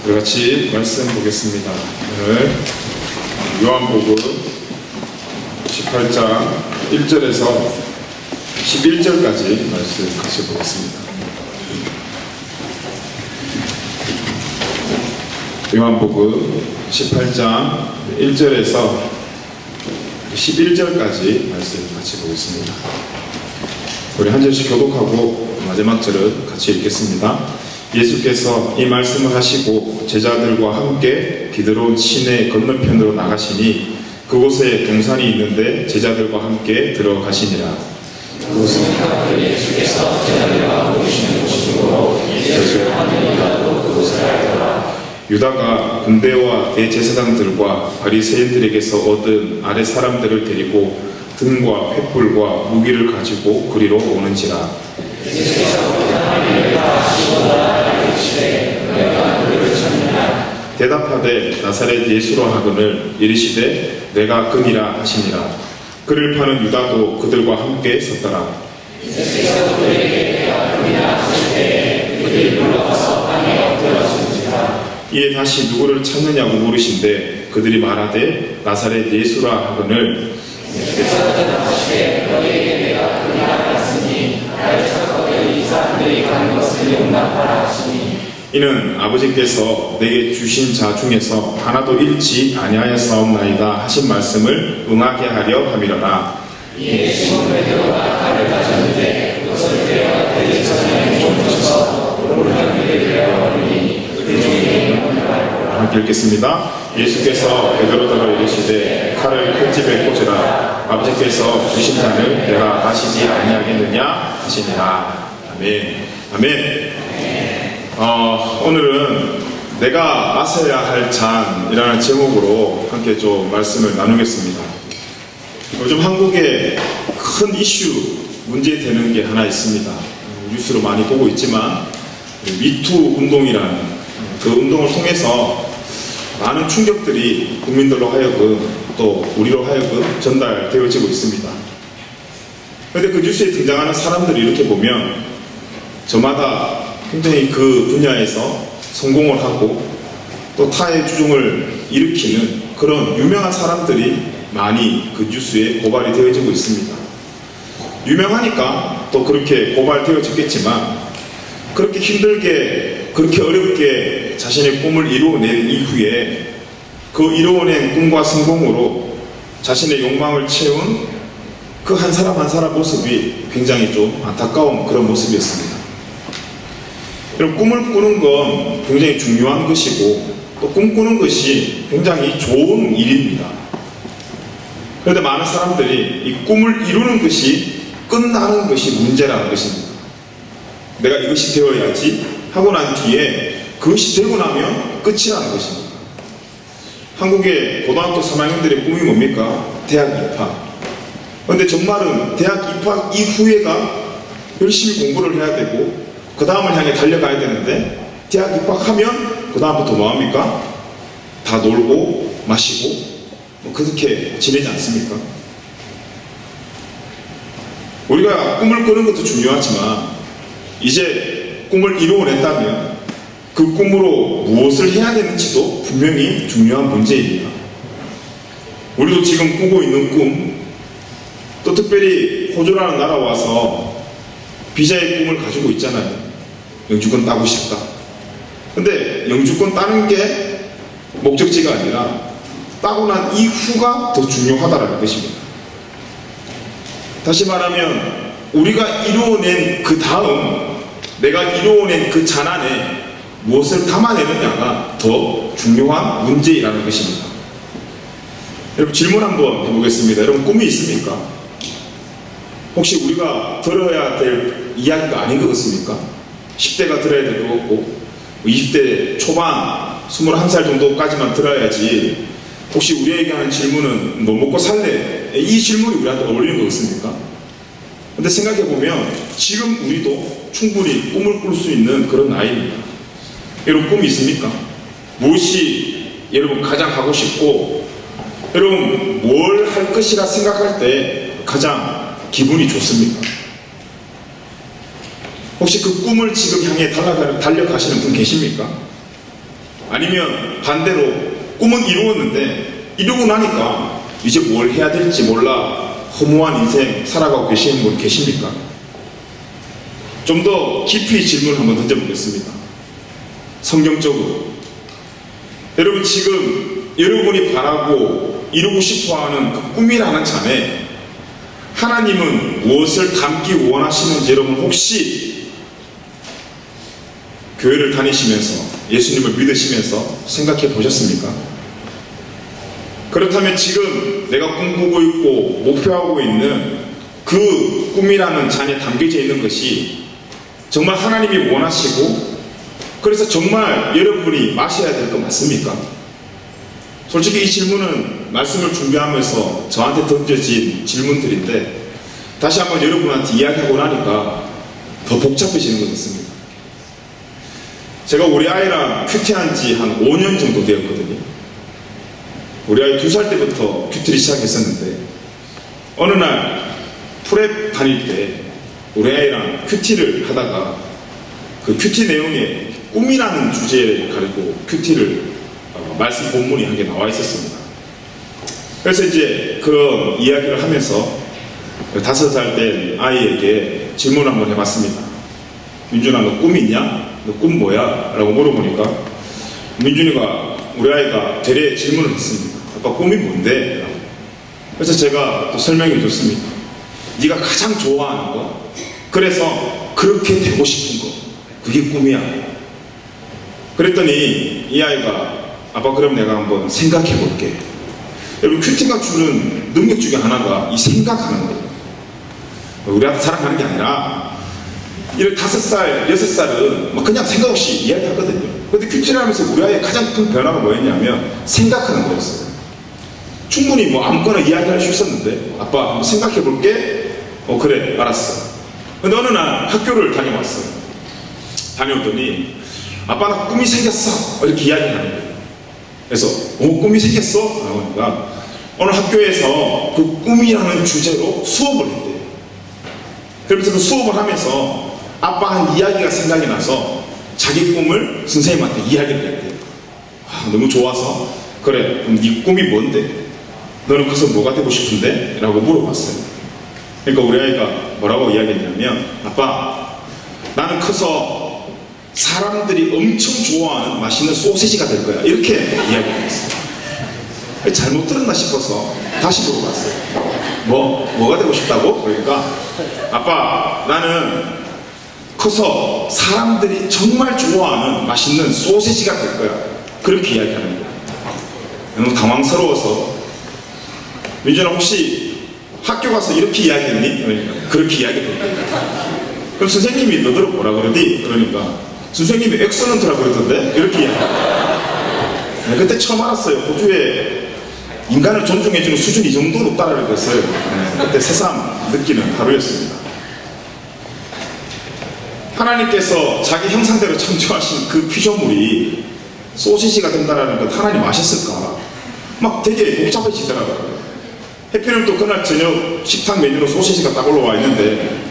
우리 같이 말씀 보겠습니다. 오늘 요한복음 18장 1절에서 11절까지 말씀 같이 보겠습니다. 요한복음 18장 1절에서 11절까지 말씀 같이 보겠습니다. 우리 한 절씩 교독하고 마지막 절은 같이 읽겠습니다. 예수께서 이 말씀을 하시고 제자들과 함께 비드론 시내 건너편으로 나가시니 그곳에 동산이 있는데 제자들과 함께 들어가시니라. 그곳은 예수께서 제자들과 모이시는 곳으로 예수를 하는 유다도 그곳을 알더라. 유다가 군대와 대제사장들과 바리새인들에게서 얻은 아랫 사람들을 데리고 등과 횃불과 무기를 가지고 그리로 오는지라. 대답하되 나사렛 예수로 하거늘 이르시되 내가 그니라 하시니라. 그를 파는 유다도 그들과 함께 섰더라. 예수께서 그들에게 내가 그니라 하실 때에 그들이 물러가서 땅에 엎드러지는지라. 이에 다시 누구를 찾느냐고 물으신데 그들이 말하되 나사렛 예수라 하거늘 예수께서 대답하시되 너희에게 내가 그니라 하였으니 나를 찾거든 이 사람들이 가는 것을 용납하라 하시니 이는 아버지께서 내게 주신 자 중에서 하나도 잃지 아니하였사옵나이다 하신 말씀을 응하게 하려 함이로라. 이에 시몬 베드로가 칼을 가졌는데 그것을 베드로가 대제사장에게 쫓아서 오르는 그를 베어버리니 그 중에 영혼을 알고라. 함께 읽겠습니다. 예수께서 베드로더러 이르시되 칼을 칼집에 꽂으라. 아버지께서 주신 잔을 내가 마시지 아니하겠느냐 하시니라. 아멘. 아멘. 오늘은 내가 마셔야 할 잔이라는 제목으로 함께 좀 말씀을 나누겠습니다. 요즘 한국에 큰 이슈, 문제되는 게 하나 있습니다. 뉴스로 많이 보고 있지만 미투 운동이라는 그 운동을 통해서 많은 충격들이 국민들로 하여금 또 우리로 하여금 전달되어지고 있습니다. 그런데 그 뉴스에 등장하는 사람들이 이렇게 보면 저마다 굉장히 그 분야에서 성공을 하고 또 타의 주종을 일으키는 그런 유명한 사람들이 많이 그 뉴스에 고발이 되어지고 있습니다. 유명하니까 또 그렇게 고발되어졌겠지만 그렇게 힘들게 그렇게 어렵게 자신의 꿈을 이루어낸 이후에 그 이루어낸 꿈과 성공으로 자신의 욕망을 채운 그 한 사람 한 사람 모습이 굉장히 좀 안타까운 그런 모습이었습니다. 여러분, 꿈을 꾸는 건 굉장히 중요한 것이고 또 꿈꾸는 것이 굉장히 좋은 일입니다. 그런데 많은 사람들이 이 꿈을 이루는 것이 끝나는 것이 문제라는 것입니다. 내가 이것이 되어야지 하고 난 뒤에 그것이 되고 나면 끝이라는 것입니다. 한국의 고등학교 3학년들의 꿈이 뭡니까? 대학 입학. 그런데 정말은 대학 입학 이후에가 열심히 공부를 해야 되고 그 다음을 향해 달려가야 되는데 대학 입학하면 그 다음부터 뭐합니까? 다 놀고 마시고 그렇게 지내지 않습니까? 우리가 꿈을 꾸는 것도 중요하지만 이제 꿈을 이루어냈다면 그 꿈으로 무엇을 해야 되는지도 분명히 중요한 문제입니다. 우리도 지금 꾸고 있는 꿈, 또 특별히 호주라는 나라 와서 비자의 꿈을 가지고 있잖아요. 영주권 따고 싶다. 근데 영주권 따는 게 목적지가 아니라 따고 난 이후가 더 중요하다는 것입니다. 다시 말하면 우리가 이루어낸 그 다음 내가 이루어낸 그 잔 안에 무엇을 담아내느냐가 더 중요한 문제라는 것입니다. 여러분, 질문 한번 해보겠습니다. 여러분, 꿈이 있습니까? 혹시 우리가 들어야 될 이야기가 아닌 것 같습니까? 10대가 들어야 될 것 같고 20대 초반 21살 정도까지만 들어야지 혹시 우리에게 하는 질문은 뭐 먹고 살래? 이 질문이 우리한테 어울리는 것 같습니까? 근데 생각해보면 지금 우리도 충분히 꿈을 꿀 수 있는 그런 나이입니다. 여러분, 꿈이 있습니까? 무엇이 여러분 가장 하고 싶고 여러분 뭘 할 것이라 생각할 때 가장 기분이 좋습니까? 혹시 그 꿈을 지금 향해 달려가시는 분 계십니까? 아니면 반대로 꿈은 이루었는데 이루고 나니까 이제 뭘 해야 될지 몰라 허무한 인생 살아가고 계시는 분 계십니까? 좀 더 깊이 질문을 한번 던져보겠습니다. 성경적으로 여러분, 지금 여러분이 바라고 이루고 싶어하는 그 꿈이라는 잔에 하나님은 무엇을 담기 원하시는지 여러분 혹시 교회를 다니시면서 예수님을 믿으시면서 생각해 보셨습니까? 그렇다면 지금 내가 꿈꾸고 있고 목표하고 있는 그 꿈이라는 잔에 담겨져 있는 것이 정말 하나님이 원하시고 그래서 정말 여러분이 마셔야 될 것 맞습니까? 솔직히 이 질문은 말씀을 준비하면서 저한테 던져진 질문들인데 다시 한번 여러분한테 이야기하고 나니까 더 복잡해지는 것 같습니다. 제가 우리 아이랑 큐티한 지 한 5년 정도 되었거든요. 우리 아이 2살 때부터 큐티를 시작했었는데 어느 날 프랩 다닐 때 우리 아이랑 큐티를 하다가 그 큐티 내용에 꿈이라는 주제를 가지고 큐티를 말씀 본문이 한 개 나와 있었습니다. 그래서 이제 그런 이야기를 하면서 5살 때 아이에게 질문을 한번 해봤습니다. 민준아, 너 꿈 있냐? 너 꿈 뭐야? 라고 물어보니까 민준이가, 우리 아이가 되레 질문을 했습니다. 아빠, 꿈이 뭔데? 라고. 그래서 제가 또 설명해 줬습니다. 네가 가장 좋아하는 거, 그래서 그렇게 되고 싶은 거, 그게 꿈이야. 그랬더니 이 아이가, 아빠, 그럼 내가 한번 생각해 볼게. 여러분, 큐티가 주는 능력 중에 하나가 이 생각하는 거예요. 우리한테 자랑하는 게 아니라 이런 5살, 6살은 막 그냥 생각 없이 이야기하거든요. 근데 큐티를 하면서 우리 아이의 가장 큰 변화가 뭐였냐면 생각하는 거였어요. 충분히 뭐 아무거나 이야기할 수 있었는데 아빠 한번 생각해 볼게. 그래, 알았어. 근데 어느 날 학교를 다녀왔어요. 다녀오더니 아빠, 나 꿈이 생겼어. 이렇게 이야기하는 거예요. 그래서 꿈이 생겼어? 라고 하니까 어느 학교에서 그 꿈이라는 주제로 수업을 했대요. 그러면서 그 수업을 하면서 아빠 한 이야기가 생각이 나서 자기 꿈을 선생님한테 이야기를 했대요. 너무 좋아서, 그래, 그럼 네 꿈이 뭔데? 너는 커서 뭐가 되고 싶은데? 라고 물어봤어요. 그러니까 우리 아이가 뭐라고 이야기했냐면, 아빠, 나는 커서 사람들이 엄청 좋아하는 맛있는 소시지가 될 거야. 이렇게 이야기했어요. 잘못 들었나 싶어서 다시 물어봤어요. 뭐가 되고 싶다고? 그러니까 아빠, 나는 커서 사람들이 정말 좋아하는 맛있는 소시지가 될 거야. 그렇게 이야기하는 거예요. 너무 당황스러워서, 민준아, 혹시 학교 가서 이렇게 이야기했니? 그러니까 그렇게 이야기했다. 그럼 선생님이 너더러 뭐라 그러니? 그러니까 선생님이 엑설런트라고 그러던데? 이렇게 이야기했다. 그때 처음 알았어요. 호주에 인간을 존중해주는 수준이 이 정도 높다라는 것을 그때 새삼 느끼는 하루였습니다. 하나님께서 자기 형상대로 창조하신 그 피조물이 소시지가 된다라는 것, 하나님 아셨을까? 막 되게 복잡해지더라고요. 해피는 또 그날 저녁 식탁 메뉴로 소시지가 딱 올라와 있는데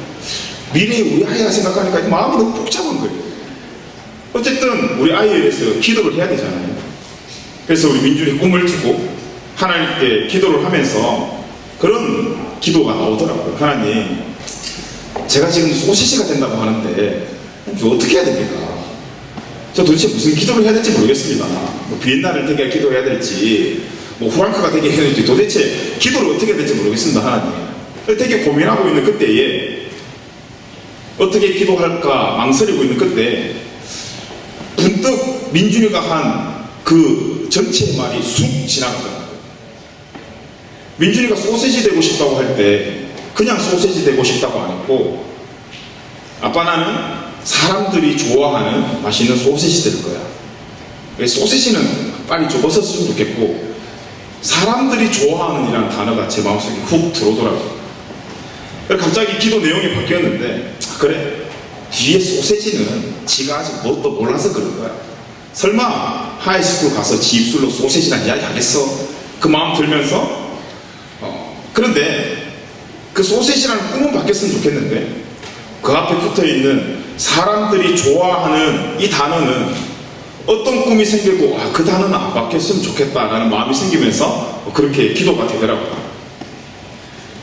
미래의 우리 아이가 생각하니까 마음이 너무 복잡한 거예요. 어쨌든 우리 아이에 대해서 기도를 해야 되잖아요. 그래서 우리 민준이 꿈을 두고 하나님께 기도를 하면서 그런 기도가 나오더라고요. 하나님, 제가 지금 소시지가 된다고 하는데 저 어떻게 해야 됩니까? 저 도대체 무슨 기도를 해야 될지 모르겠습니다. 뭐 비엔나를 되게 기도해야 될지, 뭐 후랑크가 되게 해야 될지, 도대체 기도를 어떻게 해야 될지 모르겠습니다. 하나님, 되게 고민하고 있는 그때에 어떻게 기도할까 망설이고 있는 그때 문득 민준이가 한 그 전체의 말이 쑥 지나가더라고요. 민준이가 소시지 되고 싶다고 할 때 그냥 소시지 되고 싶다고 안 했고, 아빠, 나는 사람들이 좋아하는 맛있는 소시지 될 거야. 소시지는 빨리 좀 없었으면 좋겠고, 사람들이 좋아하는 이라는 단어가 제 마음속에 훅 들어오더라고요. 갑자기 기도 내용이 바뀌었는데, 그래, 뒤에 소시지는 지가 아직 뭣도 몰라서 그런 거야. 설마 하이스쿨 가서 지 입술로 소시지란 이야기 하겠어? 그 마음 들면서 그런데 그 소시지라는 꿈은 바뀌었으면 좋겠는데, 그 앞에 붙어있는 사람들이 좋아하는 이 단어는 어떤 꿈이 생기고 그 단어는 안 바뀌었으면 좋겠다라는 마음이 생기면서 그렇게 기도가 되더라고요.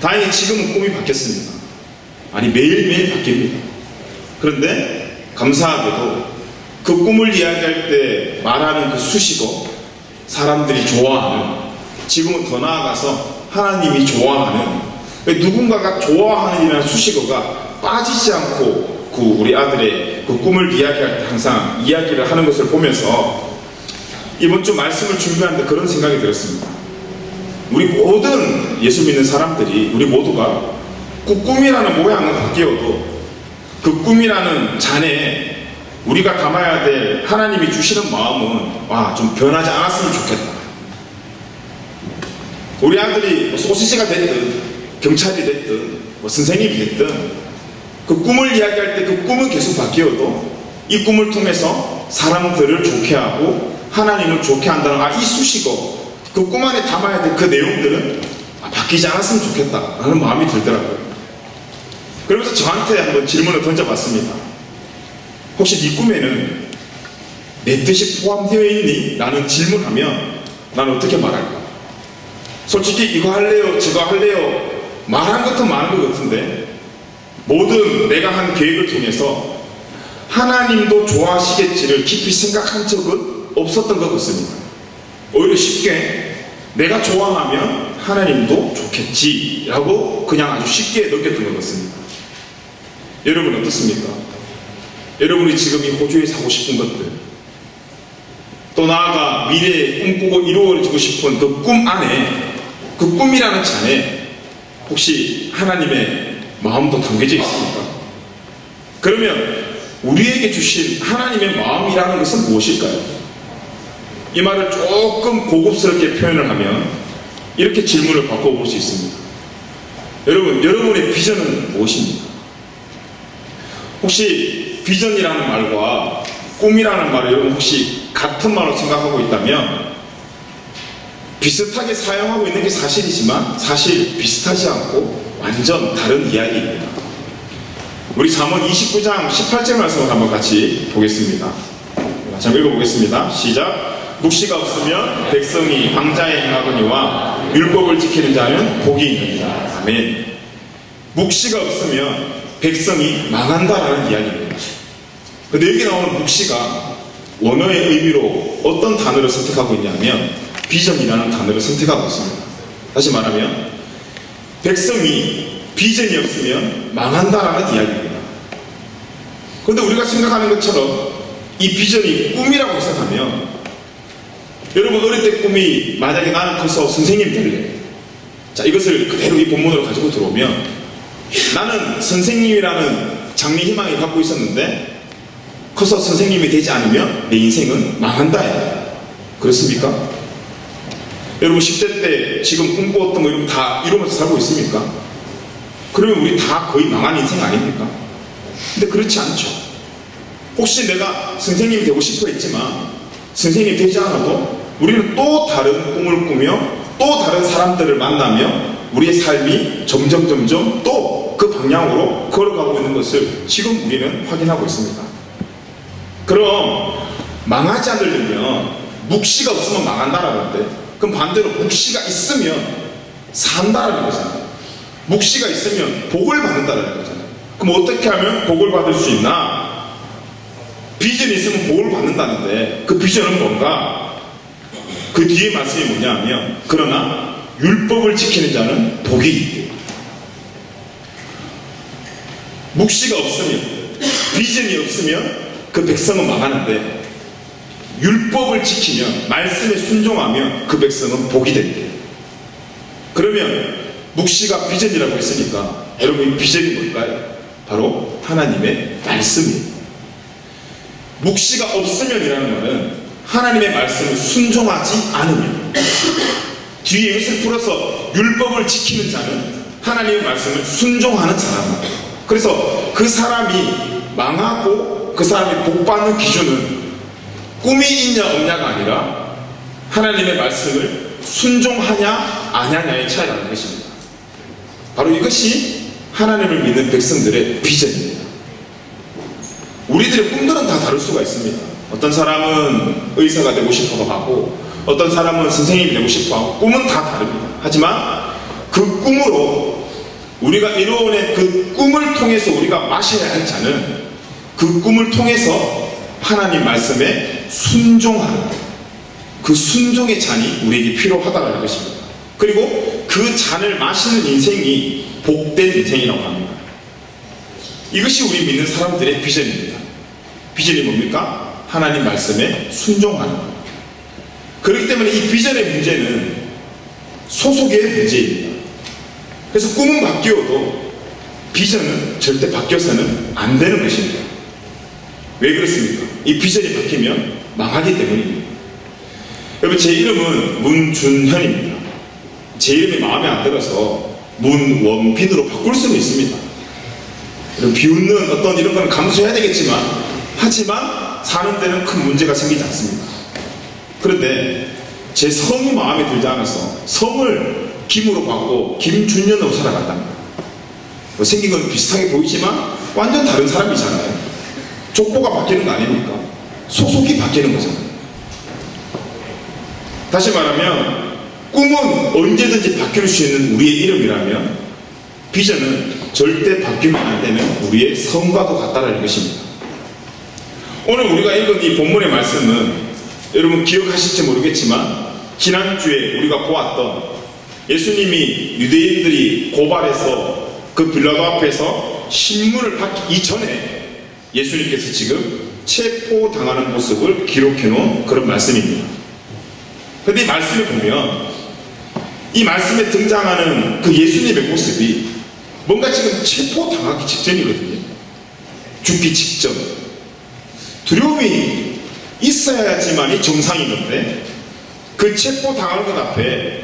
다행히 지금은 꿈이 바뀌었습니다. 아니 매일매일 바뀝니다. 그런데 감사하게도 그 꿈을 이야기할 때 말하는 그 수식어, 사람들이 좋아하는, 지금은 더 나아가서 하나님이 좋아하는, 누군가가 좋아하는 이라는 수식어가 빠지지 않고 그 우리 아들의 그 꿈을 이야기할 때 항상 이야기를 하는 것을 보면서 이번 주 말씀을 준비하는데 그런 생각이 들었습니다. 우리 모든 예수 믿는 사람들이, 우리 모두가 그 꿈이라는 모양은 바뀌어도 그 꿈이라는 잔에 우리가 담아야 될 하나님이 주시는 마음은 좀 변하지 않았으면 좋겠다. 우리 아들이 소시지가 됐든 경찰이 됐든 선생님이 됐든 그 꿈을 이야기할 때 그 꿈은 계속 바뀌어도 이 꿈을 통해서 사람들을 좋게 하고 하나님을 좋게 한다는 이 수식어, 그 꿈 안에 담아야 될 그 내용들은 바뀌지 않았으면 좋겠다라는 마음이 들더라고요. 그러면서 저한테 한번 질문을 던져봤습니다. 혹시 네 꿈에는 내 뜻이 포함되어 있니? 라는 질문하면 난 어떻게 말할까? 솔직히 이거 할래요, 저거 할래요, 말한 것도 많은 것 같은데 모든 내가 한 계획을 통해서 하나님도 좋아하시겠지를 깊이 생각한 적은 없었던 것 같습니다. 오히려 쉽게 내가 좋아하면 하나님도 좋겠지라고 그냥 아주 쉽게 넘겼던 것 같습니다. 여러분 어떻습니까? 여러분이 지금 이 호주에 사고 싶은 것들, 또 나아가 미래에 꿈꾸고 이루어지고 싶은 그 꿈 안에, 그 꿈이라는 잔에 혹시 하나님의 마음도 담겨져 있습니까? 그러면 우리에게 주신 하나님의 마음이라는 것은 무엇일까요? 이 말을 조금 고급스럽게 표현을 하면 이렇게 질문을 바꿔볼 수 있습니다. 여러분, 여러분의 비전은 무엇입니까? 혹시 비전이라는 말과 꿈이라는 말을 여러분 혹시 같은 말로 생각하고 있다면 비슷하게 사용하고 있는 게 사실이지만 사실 비슷하지 않고 완전 다른 이야기입니다. 우리 잠언 29장 18절 말씀을 한번 같이 보겠습니다. 같이 한번 읽어보겠습니다. 시작. 묵시가 없으면 백성이 방자에 행하거니와 율법을 지키는 자는 복이 있느니라. 아멘. 묵시가 없으면 백성이 망한다라는 이야기입니다. 근데 여기 나오는 묵시가 원어의 의미로 어떤 단어를 선택하고 있냐면 비전이라는 단어를 선택하고 있습니다. 다시 말하면 백성이 비전이 없으면 망한다라는 이야기입니다. 그런데 우리가 생각하는 것처럼 이 비전이 꿈이라고 생각하면, 여러분 어릴 때 꿈이 만약에 나는 커서 선생님 될래, 자 이것을 그대로 이 본문으로 가지고 들어오면 나는 선생님이라는 장래 희망을 갖고 있었는데 커서 선생님이 되지 않으면 내 인생은 망한다. 그렇습니까? 여러분 10대 때 지금 꿈꾸었던 거 이런 거 다 이루면서 살고 있습니까? 그러면 우리 다 거의 망한 인생 아닙니까? 근데 그렇지 않죠. 혹시 내가 선생님이 되고 싶어 했지만 선생님이 되지 않아도 우리는 또 다른 꿈을 꾸며 또 다른 사람들을 만나며 우리의 삶이 점점 또 그 방향으로 걸어가고 있는 것을 지금 우리는 확인하고 있습니다. 그럼 망하지 않으려면 묵시가 없으면 망한다라는데, 그럼 반대로 묵시가 있으면 산다라는 거잖아요. 묵시가 있으면 복을 받는다라는 거잖아요. 그럼 어떻게 하면 복을 받을 수 있나? 비전이 있으면 복을 받는다는데 그 비전은 뭔가? 그 뒤에 말씀이 뭐냐 하면 그러나 율법을 지키는 자는 복이 있대. 묵시가 없으면, 비전이 없으면 그 백성은 망하는데 율법을 지키면, 말씀에 순종하면 그 백성은 복이 된대. 그러면 묵시가 비전이라고 했으니까 여러분 이 비전이 뭘까요? 바로 하나님의 말씀이에요. 묵시가 없으면이라는 말은 하나님의 말씀을 순종하지 않으면, 뒤에 이것을 풀어서 율법을 지키는 자는 하나님의 말씀을 순종하는 사람입니다. 그래서 그 사람이 망하고 그 사람이 복받는 기준은 꿈이 있냐 없냐가 아니라 하나님의 말씀을 순종하냐 아냐냐의 차이라는 것입니다. 바로 이것이 하나님을 믿는 백성들의 비전입니다. 우리들의 꿈들은 다 다를 수가 있습니다. 어떤 사람은 의사가 되고 싶어도 하고 어떤 사람은 선생님이 되고 싶어 하고 꿈은 다 다릅니다. 하지만 그 꿈으로 우리가 이루어낸 그 꿈을 통해서 우리가 마셔야 할 잔은 그 꿈을 통해서 하나님 말씀에 순종하는 그 순종의 잔이 우리에게 필요하다는 것입니다. 그리고 그 잔을 마시는 인생이 복된 인생이라고 합니다. 이것이 우리 믿는 사람들의 비전입니다. 비전이 뭡니까? 하나님 말씀에 순종하는 것. 그렇기 때문에 이 비전의 문제는 소속의 문제입니다. 그래서 꿈은 바뀌어도 비전은 절대 바뀌어서는 안 되는 것입니다. 왜 그렇습니까? 이 비전이 바뀌면 망하기 때문입니다. 여러분, 제 이름은 문준현입니다. 제 이름이 마음에 안 들어서 문원빈으로 바꿀 수는 있습니다. 비웃는 어떤 이런 건 감수해야 되겠지만, 하지만 사는 데는 큰 문제가 생기지 않습니다. 그런데 제 성이 마음에 들지 않아서 성을 김으로 바꾸고 김준현으로 살아간답니다. 생긴 건 비슷하게 보이지만 완전 다른 사람이잖아요. 족보가 바뀌는 거 아닙니까? 소속이 바뀌는 거잖아요. 다시 말하면 꿈은 언제든지 바뀔 수 있는 우리의 이름이라면 비전은 절대 바뀌면 안 되는 우리의 성과도 같다는 것입니다. 오늘 우리가 읽은 이 본문의 말씀은 여러분 기억하실지 모르겠지만 지난주에 우리가 보았던 예수님이 유대인들이 고발해서 그 빌라도 앞에서 신문을 받기 이전에 예수님께서 지금 체포당하는 모습을 기록해 놓은 그런 말씀입니다. 그런데 이 말씀을 보면 이 말씀에 등장하는 그 예수님의 모습이 뭔가 지금 체포당하기 직전이거든요. 죽기 직전. 두려움이 있어야지만이 정상인 건데 그 체포당하는 것 앞에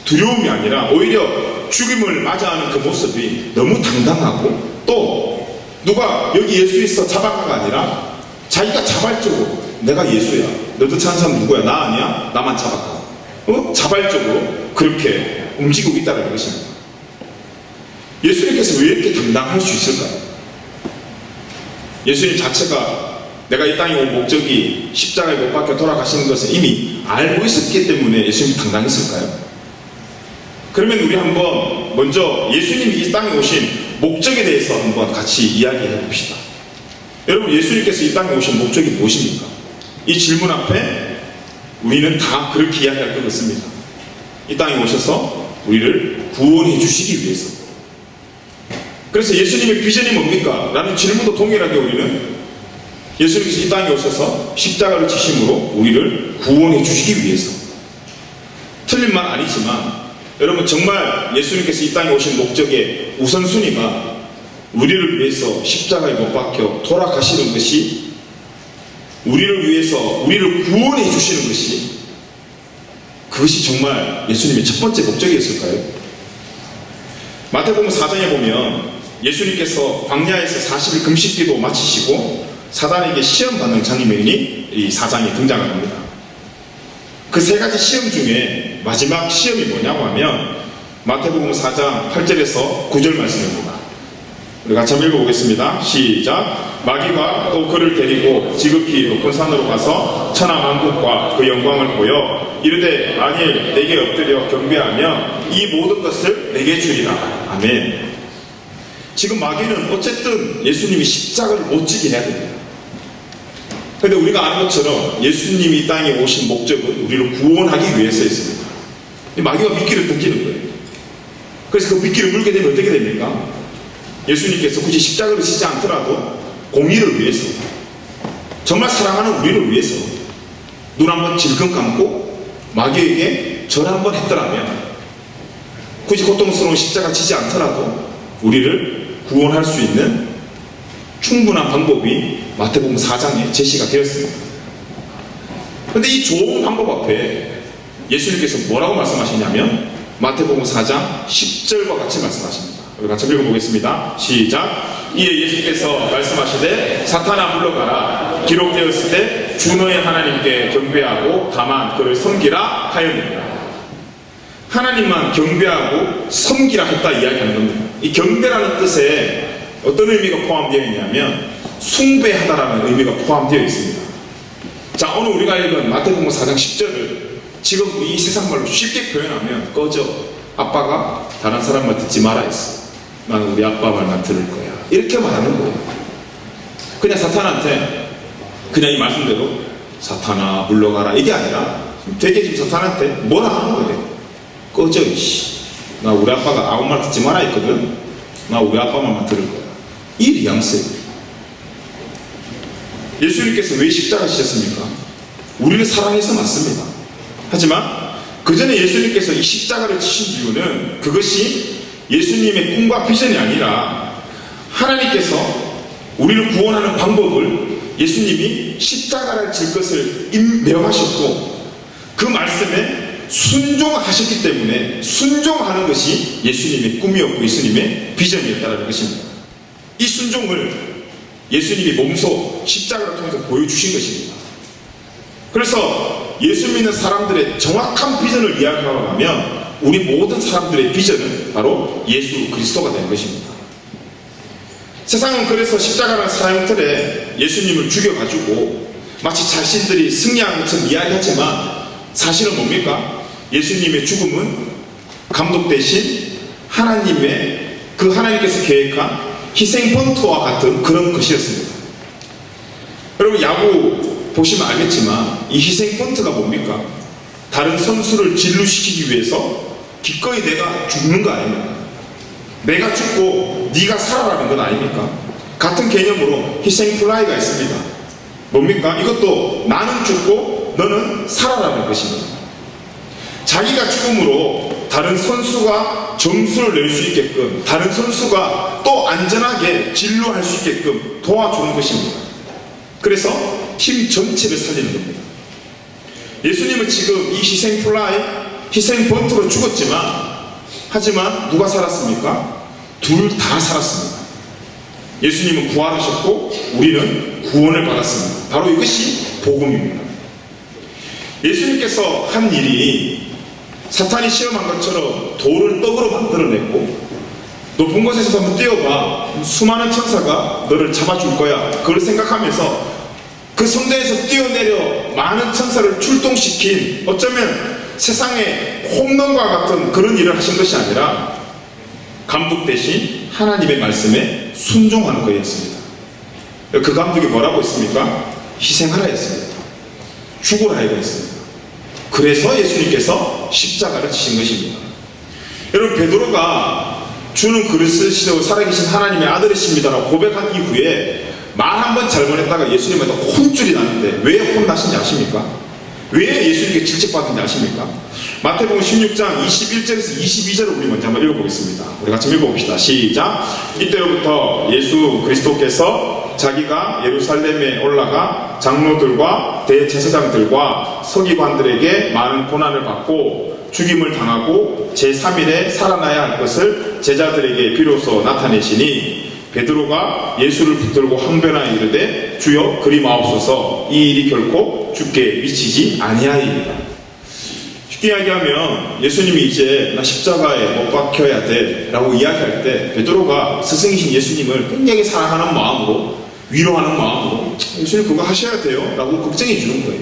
두려움이 아니라 오히려 죽임을 맞이하는 그 모습이 너무 당당하고 또 누가 여기 예수 있어 잡아가가 아니라 자기가 자발적으로 내가 예수야. 너도 찾는 사람 누구야? 나 아니야? 나만 잡아가. 자발적으로 그렇게 움직이고 있다는 것입니다. 예수님께서 왜 이렇게 당당할 수 있을까요? 예수님 자체가 내가 이 땅에 온 목적이 십자가에 못 박혀 돌아가시는 것을 이미 알고 있었기 때문에 예수님이 당당했을까요? 그러면 우리 한번 먼저 예수님이 이 땅에 오신 목적에 대해서 한번 같이 이야기해 봅시다. 여러분, 예수님께서 이 땅에 오신 목적이 무엇입니까? 이 질문 앞에 우리는 다 그렇게 이야기할 것 같습니다. 이 땅에 오셔서 우리를 구원해 주시기 위해서. 그래서 예수님의 비전이 뭡니까? 라는 질문도 동일하게 우리는 예수님께서 이 땅에 오셔서 십자가를 지심으로 우리를 구원해 주시기 위해서. 틀린 말 아니지만 여러분, 정말 예수님께서 이 땅에 오신 목적의 우선순위가 우리를 위해서 십자가에 못 박혀 돌아가시는 것이, 우리를 위해서 우리를 구원해 주시는 것이, 그것이 정말 예수님의 첫 번째 목적이었을까요? 마태복음 4장에 보면 예수님께서 광야에서 40일 금식기도 마치시고 사단에게 시험받는 장면이 이 4장에 등장을 합니다. 그 세 가지 시험 중에 마지막 시험이 뭐냐고 하면 마태복음 4장 8절에서 9절 말씀입니다. 우리 같이 한번 읽어보겠습니다. 시작. 마귀가 또 그를 데리고 지극히 높은 산으로 가서 천하만국과 그 영광을 보여 이르되 만일 내게 엎드려 경배하며 이 모든 것을 내게 주리라. 아멘. 지금 마귀는 어쨌든 예수님이 십자가를 못 지게 해야 됩니다. 그런데 우리가 아는 것처럼 예수님이 이 땅에 오신 목적은 우리를 구원하기 위해서였습니다. 마귀가 미끼를 던지는 거예요. 그래서 그 미끼를 물게 되면 어떻게 됩니까? 예수님께서 굳이 십자가를 지지 않더라도 공의를 위해서, 정말 사랑하는 우리를 위해서 눈 한번 질끈 감고 마귀에게 절 한번 했더라면 굳이 고통스러운 십자가 지지 않더라도 우리를 구원할 수 있는 충분한 방법이 마태복음 4장에 제시가 되었습니다. 그런데 이 좋은 방법 앞에 예수님께서 뭐라고 말씀하시냐면 마태복음 4장 10절과 같이 말씀하십니다. 우리 같이 읽어보겠습니다. 시작. 이에 예수께서 말씀하시되 사탄아 물러가라. 기록되었을 때 주 너의 하나님께 경배하고 다만 그를 섬기라 하였느니라. 하나님만 경배하고 섬기라 했다 이야기하는 겁니다. 이 경배라는 뜻에 어떤 의미가 포함되어 있냐면 숭배하다라는 의미가 포함되어 있습니다. 자, 오늘 우리가 읽은 마태복음 4장 10절을 지금 이 세상 말로 쉽게 표현하면 꺼져. 아빠가 다른 사람 말 듣지 마라 했어. 나는 우리 아빠 말만 들을 거야. 이렇게 말하는 거예요. 그냥 사탄한테 그냥 이 말씀대로 사탄아 물러가라 이게 아니라 되게 지금 사탄한테 뭐라 하는 거예요. 꺼져 이씨. 나 우리 아빠가 아무 말 듣지 마라 했거든. 나 우리 아빠 말만 들을 거야. 이 뉘앙스예요. 예수님께서 왜 십자가 지셨습니까? 우리를 사랑해서 맞습니다. 하지만 그 전에 예수님께서 이 십자가를 지신 이유는 그것이 예수님의 꿈과 비전이 아니라 하나님께서 우리를 구원하는 방법을 예수님이 십자가를 질 것을 명하셨고 그 말씀에 순종하셨기 때문에 순종하는 것이 예수님의 꿈이었고 예수님의 비전이었다는 것입니다. 이 순종을 예수님이 몸소 십자가를 통해서 보여주신 것입니다. 그래서 예수 믿는 사람들의 정확한 비전을 이야기하고 나면 우리 모든 사람들의 비전은 바로 예수 그리스도가 되는 것입니다. 세상은 그래서 십자가라는 사형틀에 예수님을 죽여가지고 마치 자신들이 승리한 것처럼 이야기하지만 사실은 뭡니까? 예수님의 죽음은 감독 대신 하나님의 그 하나님께서 계획한 희생 번트와 같은 그런 것이었습니다. 여러분 야구 보시면 알겠지만 이 희생 번트가 뭡니까? 다른 선수를 진루시키기 위해서 기꺼이 내가 죽는 거 아닙니까? 내가 죽고 네가 살아라는 건 아닙니까? 같은 개념으로 희생 플라이가 있습니다. 뭡니까? 이것도 나는 죽고 너는 살아라는 것입니다. 자기가 죽음으로 다른 선수가 점수를 낼 수 있게끔 다른 선수가 또 안전하게 진루할 수 있게끔 도와주는 것입니다. 그래서 팀 전체를 살리는 겁니다. 예수님은 지금 이 희생 플라이, 희생 번트로 죽었지만 하지만 누가 살았습니까? 둘 다 살았습니다. 예수님은 부활하셨고 우리는 구원을 받았습니다. 바로 이것이 복음입니다. 예수님께서 한 일이 사탄이 시험한 것처럼 돌을 떡으로 만들어냈고 높은 곳에서 한번 뛰어봐 수많은 천사가 너를 잡아줄 거야 그걸 생각하면서 그 성전에서 뛰어내려 많은 천사를 출동시킨 어쩌면 세상의 홈런과 같은 그런 일을 하신 것이 아니라 감독 대신 하나님의 말씀에 순종하는 거였습니다. 그 감독이 뭐라고 했습니까? 희생하라 했습니다. 죽으라 했습니다. 그래서 예수님께서 십자가를 지신 것입니다. 여러분 베드로가 주는 그리스도시요 살아계신 하나님의 아들이십니다라고 고백한 이후에 말 한 번 잘못했다가 예수님한테 혼쭐이 나는데 왜 혼나신지 아십니까? 왜 예수님께 질책받은지 아십니까? 마태복음 16장 21절에서 22절을 우리 먼저 한번 읽어보겠습니다. 우리 같이 읽어봅시다. 시작. 이때로부터 예수 그리스도께서 자기가 예루살렘에 올라가 장로들과 대제사장들과 서기관들에게 많은 고난을 받고 죽임을 당하고 제3일에 살아나야 할 것을 제자들에게 비로소 나타내시니 베드로가 예수를 붙들고 항변하여 이르되 주여 그리 마옵소서 이 일이 결코 주께 미치지 아니하리이다. 쉽게 이야기하면 예수님이 이제 나 십자가에 못 박혀야 돼 라고 이야기할 때 베드로가 스승이신 예수님을 굉장히 사랑하는 마음으로 위로하는 마음으로 예수님 그거 하셔야 돼요 라고 걱정해 주는 거예요.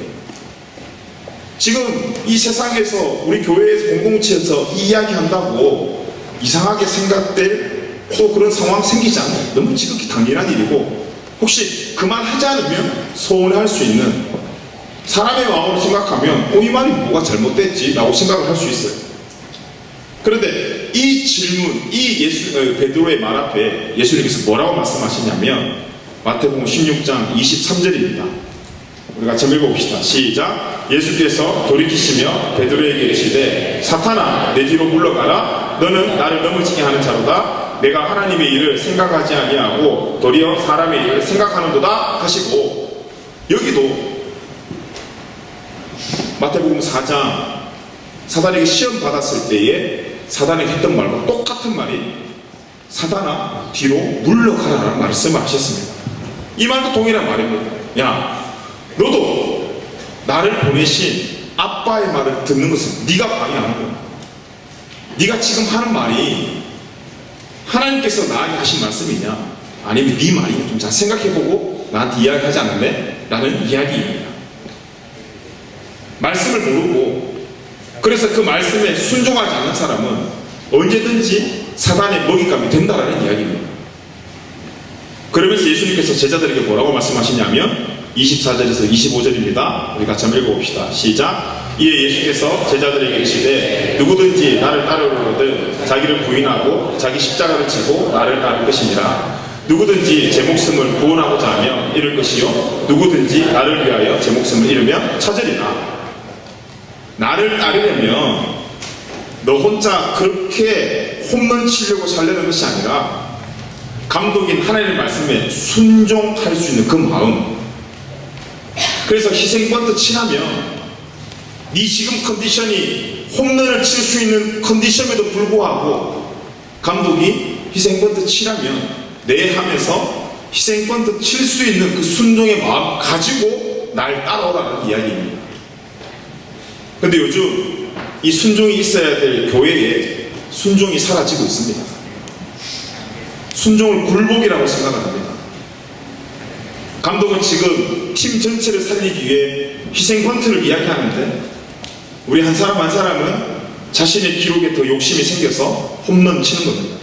지금 이 세상에서 우리 교회에서 공동체에서 이 이야기 한다고 이상하게 생각될 또 그런 상황 생기지 않아요. 너무 지극히 당연한 일이고 혹시 그 말 하지 않으면 서운해할 수 있는 사람의 마음으로 생각하면 이 말이 뭐가 잘못됐지 라고 생각을 할 수 있어요. 그런데 이 질문, 이 베드로의 말 앞에 예수님께서 뭐라고 말씀하시냐면 마태복음 16장 23절입니다. 우리가 같이 읽어봅시다. 시작. 예수께서 돌이키시며 베드로에게 이르시되 사탄아 내 뒤로 물러가라 너는 나를 넘어지게 하는 자로다 내가 하나님의 일을 생각하지 아니하고 도리어 사람의 일을 생각하는도다 하시고 여기도 마태복음 4장 사단에게 시험 받았을 때에 사단에게 했던 말과 똑같은 말이 사단아 뒤로 물러가라라는 말씀을 하셨습니다. 이 말도 동일한 말입니다. 야 너도 나를 보내신 아빠의 말을 듣는 것은 네가 방해하는 거야. 네가 지금 하는 말이 하나님께서 나에게 하신 말씀이냐 아니면 네 말이냐 좀 잘 생각해보고 나한테 이야기하지 않을래? 라는 이야기입니다. 말씀을 모르고 그래서 그 말씀에 순종하지 않는 사람은 언제든지 사단의 먹잇감이 된다라는 이야기입니다. 그러면서 예수님께서 제자들에게 뭐라고 말씀하시냐면 24절에서 25절입니다. 우리 같이 한번 읽어봅시다. 시작. 이에 예수께서 제자들에게 이르시되 누구든지 나를 따르려거든 자기를 부인하고 자기 십자가를 지고 나를 따를 것이니라. 누구든지 제 목숨을 구원하고자 하며 잃을 것이요 누구든지 나를 위하여 제 목숨을 잃으면 찾으리라. 나를 따르려면 너 혼자 그렇게 홈런 치려고 살려는 것이 아니라 감독인 하나님의 말씀에 순종할 수 있는 그 마음. 그래서 희생번트 치라면 네 지금 컨디션이 홈런을 칠 수 있는 컨디션에도 불구하고 감독이 희생번트 치라면 내 하면서 희생번트 칠 수 있는 그 순종의 마음 가지고 날 따라오라는 이야기입니다. 근데 요즘 이 순종이 있어야 될 교회에 순종이 사라지고 있습니다. 순종을 굴복이라고 생각합니다. 감독은 지금 팀 전체를 살리기 위해 희생번트를 이야기하는데 우리 한 사람 한 사람은 자신의 기록에 더 욕심이 생겨서 홈런 치는 겁니다.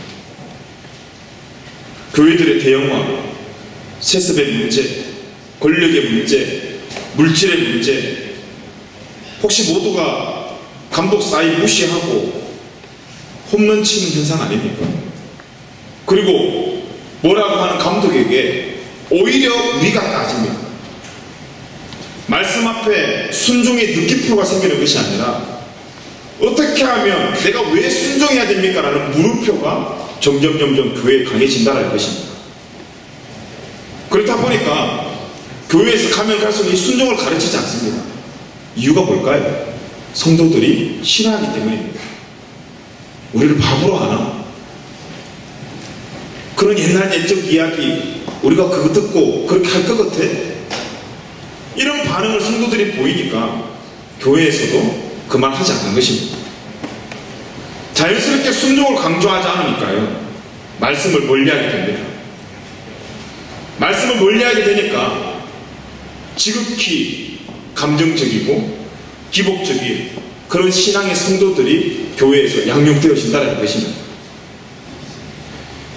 교회들의 대형화, 세습의 문제, 권력의 문제, 물질의 문제, 혹시 모두가 감독 사인 무시하고 홈런 치는 현상 아닙니까? 그리고 뭐라고 하는 감독에게 오히려 우리가 따집니다. 말씀 앞에 순종의 느낌표가 생기는 것이 아니라 어떻게 하면 내가 왜 순종해야 됩니까? 라는 물음표가 점점 교회에 강해진다는 것입니다. 그렇다 보니까 교회에서 가면 갈수록 이 순종을 가르치지 않습니다. 이유가 뭘까요? 성도들이 싫어하기 때문입니다. 우리를 바보로 하나? 그런 옛날 옛적 이야기 우리가 그거 듣고 그렇게 할 것 같아? 이런 반응을 성도들이 보이니까 교회에서도 그 말 하지 않는 것입니다. 자연스럽게 순종을 강조하지 않으니까요 말씀을 멀리하게 됩니다. 말씀을 멀리하게 되니까 지극히 감정적이고 기복적인 그런 신앙의 성도들이 교회에서 양육되어진다는 것입니다.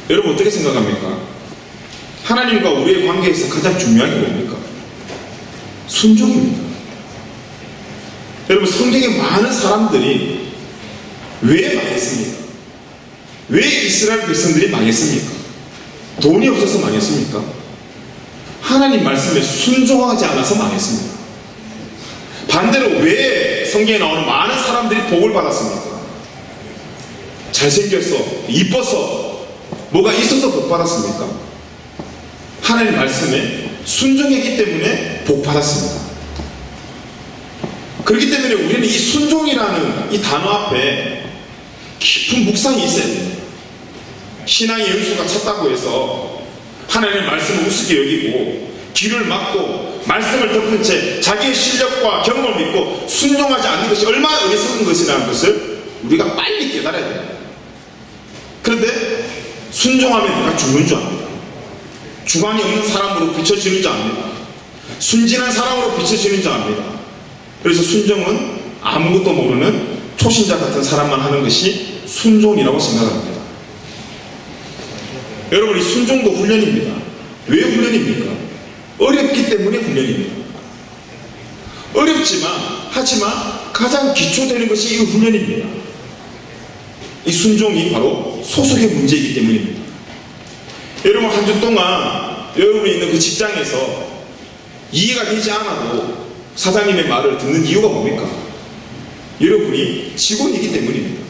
여러분 어떻게 생각합니까? 하나님과 우리의 관계에서 가장 중요한 게 뭡니까? 순종입니다. 여러분 성경에 많은 사람들이 왜 망했습니까? 왜 이스라엘 백성들이 망했습니까? 돈이 없어서 망했습니까? 하나님 말씀에 순종하지 않아서 망했습니다. 반대로 왜 성경에 나오는 많은 사람들이 복을 받았습니까? 잘생겨서 이뻐서 뭐가 있어서 복 받았습니까? 하나님 말씀에 순종했기 때문에 복 받았습니다. 그렇기 때문에 우리는 이 순종이라는 이 단어 앞에 깊은 묵상이 있어야 됩니다. 신앙의 연수가 찼다고 해서 하나님의 말씀을 우습게 여기고 귀를 막고 말씀을 덮은 채 자기의 실력과 경험을 믿고 순종하지 않는 것이 얼마나 어리석은 것이라는 것을 우리가 빨리 깨달아야 됩니다. 그런데 순종하면 내가 죽는 줄 압니다. 주관이 없는 사람으로 비춰지는 줄 압니다. 순진한 사람으로 비춰지는 줄 압니다. 그래서 순종은 아무것도 모르는 초신자 같은 사람만 하는 것이 순종이라고 생각합니다. 여러분 이 순종도 훈련입니다. 왜 훈련입니까? 어렵기 때문에 훈련입니다. 어렵지만 하지만 가장 기초되는 것이 이 훈련입니다. 이 순종이 바로 소속의 문제이기 때문입니다. 여러분 한 주 동안 여러분이 있는 그 직장에서 이해가 되지 않아도 사장님의 말을 듣는 이유가 뭡니까? 여러분이 직원이기 때문입니다.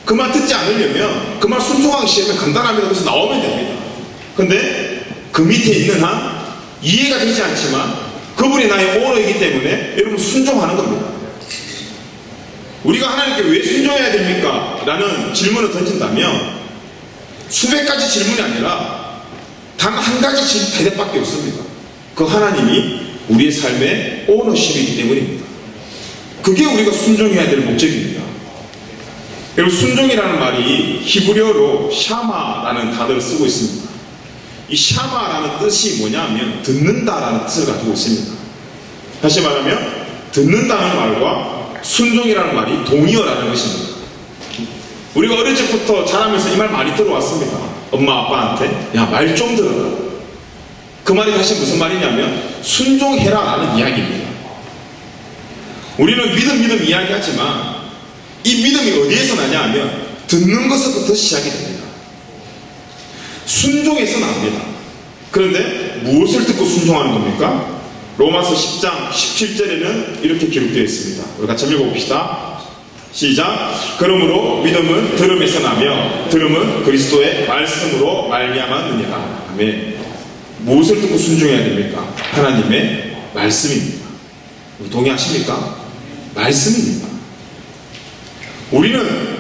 그 말 듣지 않으려면 그 말 순종하기 시작하면 간단합니다. 그래서 나오면 됩니다. 근데 그 밑에 있는 한 이해가 되지 않지만 그분이 나의 오너이기 때문에 여러분 순종하는 겁니다. 우리가 하나님께 왜 순종해야 됩니까? 라는 질문을 던진다면 수백 가지 질문이 아니라 단 한 가지 대답밖에 없습니다. 그 하나님이 우리의 삶의 오너십이기 때문입니다. 그게 우리가 순종해야 될 목적입니다. 그리고 순종이라는 말이 히브리어로 샤마라는 단어를 쓰고 있습니다. 이 샤마라는 뜻이 뭐냐 하면 듣는다라는 뜻을 가지고 있습니다. 다시 말하면 듣는다는 말과 순종이라는 말이 동의어라는 것입니다. 우리가 어릴 적부터 자라면서 이 말 많이 들어왔습니다. 엄마 아빠한테 야, 말 좀 들어라. 그 말이 다시 무슨 말이냐면 순종해라 라는 이야기입니다. 우리는 믿음 이야기하지만 이 믿음이 어디에서 나냐 하면 듣는 것부터 시작이 됩니다. 순종에서 나옵니다. 그런데 무엇을 듣고 순종하는 겁니까? 로마서 10장 17절에는 이렇게 기록되어 있습니다. 우리 같이 읽어봅시다. 시작. 그러므로 믿음은 들음에서 나며 들음은 그리스도의 말씀으로 말미암았느니라. 아멘. 무엇을 듣고 순종해야 됩니까? 하나님의 말씀입니다. 동의하십니까? 말씀입니다. 우리는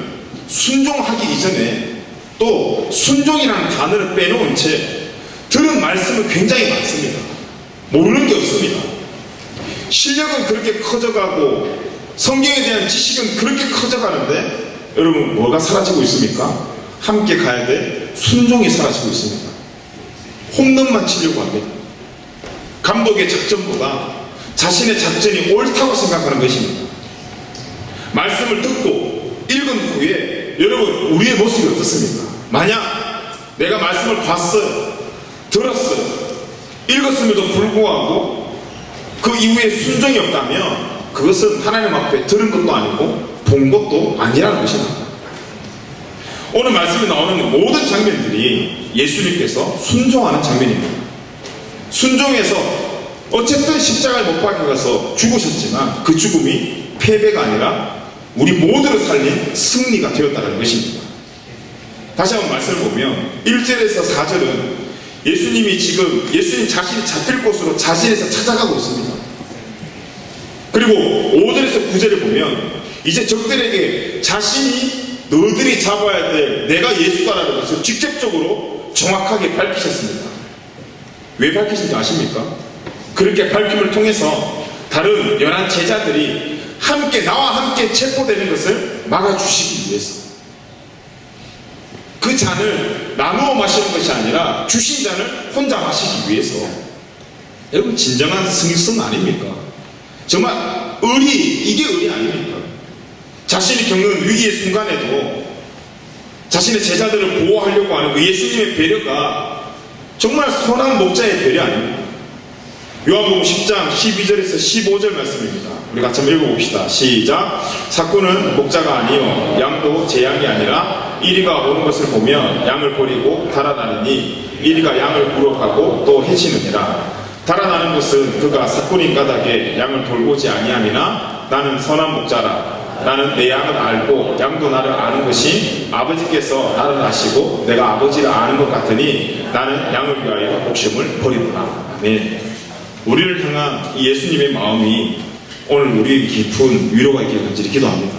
순종하기 이전에 또 순종이라는 단어를 빼놓은 채 들은 말씀은 굉장히 많습니다. 모르는 게 없습니다. 실력은 그렇게 커져가고 성경에 대한 지식은 그렇게 커져가는데 여러분 뭐가 사라지고 있습니까? 함께 가야 될 순종이 사라지고 있습니다. 홈런만 치려고 합니다. 감독의 작전보다 자신의 작전이 옳다고 생각하는 것입니다. 말씀을 듣고 읽은 후에 여러분 우리의 모습이 어떻습니까? 만약 내가 말씀을 봤어요, 들었어요, 읽었음에도 불구하고 그 이후에 순종이 없다면 그것은 하나님 앞에 들은 것도 아니고 본 것도 아니라는 것입니다. 오늘 말씀에 나오는 모든 장면들이 예수님께서 순종하는 장면입니다. 순종해서 어쨌든 십자가에 못 박혀가서 죽으셨지만 그 죽음이 패배가 아니라 우리 모두를 살린 승리가 되었다는 것입니다. 다시 한번 말씀을 보면 1절에서 4절은 예수님 자신이 잡힐 곳으로 자신에서 찾아가고 있습니다. 그리고 5절에서 9절을 보면 이제 적들에게 자신이 너희들이 잡아야 될 내가 예수다라는 것을 직접적으로 정확하게 밝히셨습니다. 왜 밝히신지 아십니까? 그렇게 밝힘을 통해서 다른 11 제자들이 나와 함께 체포되는 것을 막아주시기 위해서 그 잔을 나누어 마시는 것이 아니라 주신 잔을 혼자 마시기 위해서. 여러분 진정한 승리성 아닙니까? 정말 이게 의리 아닙니까? 자신이 겪는 위기의 순간에도 자신의 제자들을 보호하려고 하는 그 예수님의 배려가 정말 선한 목자의 배려 아닙니까? 요한복음 10장 12절에서 15절 말씀입니다. 우리 같이 한번 읽어봅시다. 시작. 사꾼은 목자가 아니요 양도 제 양이 아니라 이리가 오는 것을 보면 양을 버리고 달아나느니 이리가 양을 부록하고 또 해치느니라. 달아나는 것은 그가 사꾼인 까닭에 양을 돌보지 아니함이나 나는 선한 목자라. 나는 내 양을 알고 양도 나를 아는 것이 아버지께서 나를 아시고 내가 아버지를 아는 것 같으니 나는 양을 위하여 목숨을 버리노라. 아멘. 우리를 향한 이 예수님의 마음이 오늘 우리에게 깊은 위로가 있기를 간절히 기도합니다.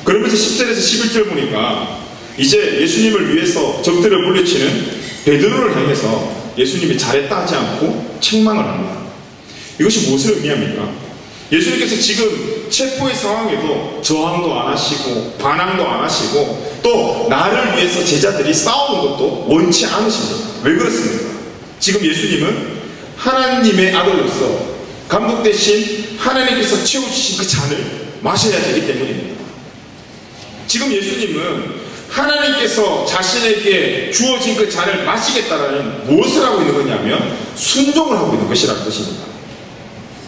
그러면서 10절에서 11절 보니까 이제 예수님을 위해서 적들을 물리치는 베드로를 향해서 예수님이 잘했다 하지 않고 책망을 합니다. 이것이 무엇을 의미합니까? 예수님께서 지금 체포의 상황에도 저항도 안 하시고 반항도 안 하시고 또 나를 위해서 제자들이 싸우는 것도 원치 않으십니다. 왜 그렇습니까? 지금 예수님은 하나님의 아들로서 감독 대신 하나님께서 채워주신 그 잔을 마셔야 되기 때문입니다. 지금 예수님은 하나님께서 자신에게 주어진 그 잔을 마시겠다라는 무엇을 하고 있는 거냐면 순종을 하고 있는 것이라는 것입니다.